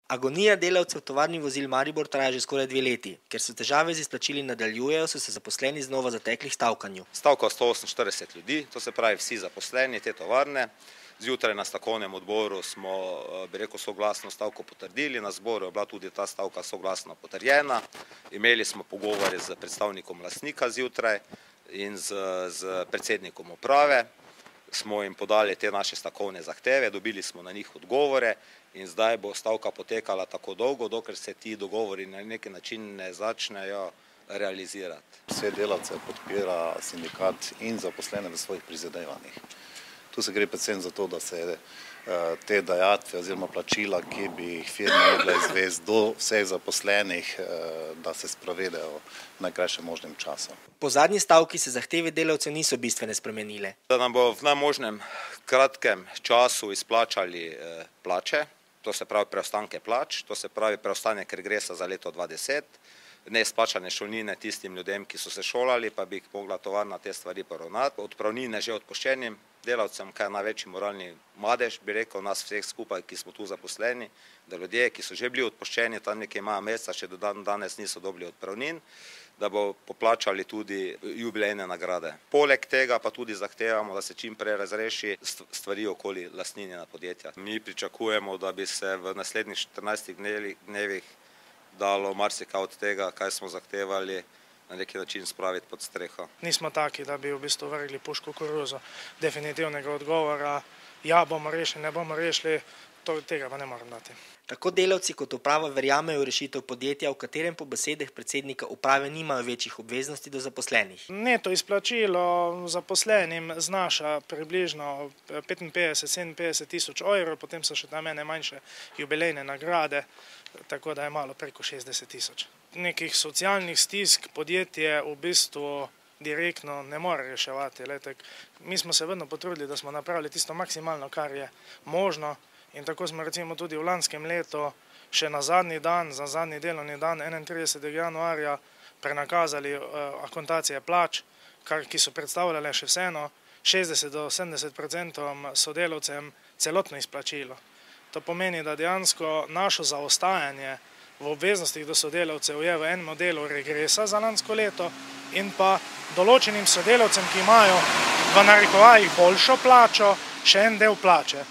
Agonija delavcev tovarnih vozil Maribor traja že skoraj 2 leti. Ker se težave z izplačili nadaljujejo, so se zaposleni znova zatekli k stavkanju. Stavka 148 ljudi, to se pravi vsi zaposleni te tovarne. Zjutraj na stavkovnem odboru smo, soglasno stavko potrdili, na zboru je bila tudi ta stavka soglasno potrjena. Imeli smo pogovore z predstavnikom lastnika zjutraj in z predsednikom uprave. Smo jim podali te naše stavkovne zahteve, dobili smo na njih odgovore in zdaj bo stavka potekala tako dolgo, dokler se ti dogovori na neki način ne začnejo realizirati. Vse delavce podpira sindikat in zaposlene v svojih prizadevanjih. Tu se gre predvsem za to, da se te dajatve oziroma plačila, ki bi jih firme mogle izvesti do vseh zaposlenih, da se sprovedejo v najkrajšem možnem času. Po zadnji stavki se zahteve delavcev niso bistvene spremenile. Da nam bo v najmožnem kratkem času izplačali plače, to se pravi preostanke plač, to se pravi preostanek regresa za leto 2010, neizplačane šolnine tistim ljudem, ki so se šolali, pa bi jih mogla tovarna te stvari poravnati. Odpravnine že odpuščenim delavcem, kaj je največji moralni madež, bi rekel, nas vseh skupaj, ki smo tu zaposleni, da ljudje, ki so že bili odpuščeni, tam nekaj maja meseca, še do danes niso dobili odpravnin, da bo poplačali tudi jubilejne nagrade. Poleg tega pa tudi zahtevamo, da se čim prej razreši stvari okoli lastninjenja podjetja. Mi pričakujemo, da bi se v naslednjih 14 dnevih dalo marsikaj od tega, kaj smo zahtevali, na neki način spraviti pod streho. Nismo taki, da bi v bistvu vrgli puško v koruzo. Definitivnega odgovora, ja, bomo rešili, ne bomo rešili, tega pa ne moram dati. Tako delavci kot uprava verjamejo v rešitev podjetja, v katerem po besedah predsednika uprave nimajo večjih obveznosti do zaposlenih. Neto izplačilo zaposlenim znaša približno 55-57 tisoč evrov, potem so še tam ene manjše jubilejne nagrade, tako da je malo preko 60 tisoč. Nekih socialnih stisk podjetje v bistvu direktno ne more reševati. Mi smo se vedno potrudili, da smo napravili tisto maksimalno, kar je možno. In tako smo recimo tudi v lanskem letu še na zadnji dan, za zadnji delovni dan, 31. januarja, prenakazali akontacije plač, ki so predstavljale še vseeno 60-70% sodelavcem celotno izplačilo. To pomeni, da dejansko našo zaostajanje v obveznostih do sodelavcev je v enem delu regresa za lansko leto in pa določenim sodelavcem, ki imajo v narekovajih boljšo plačo, še en del plače.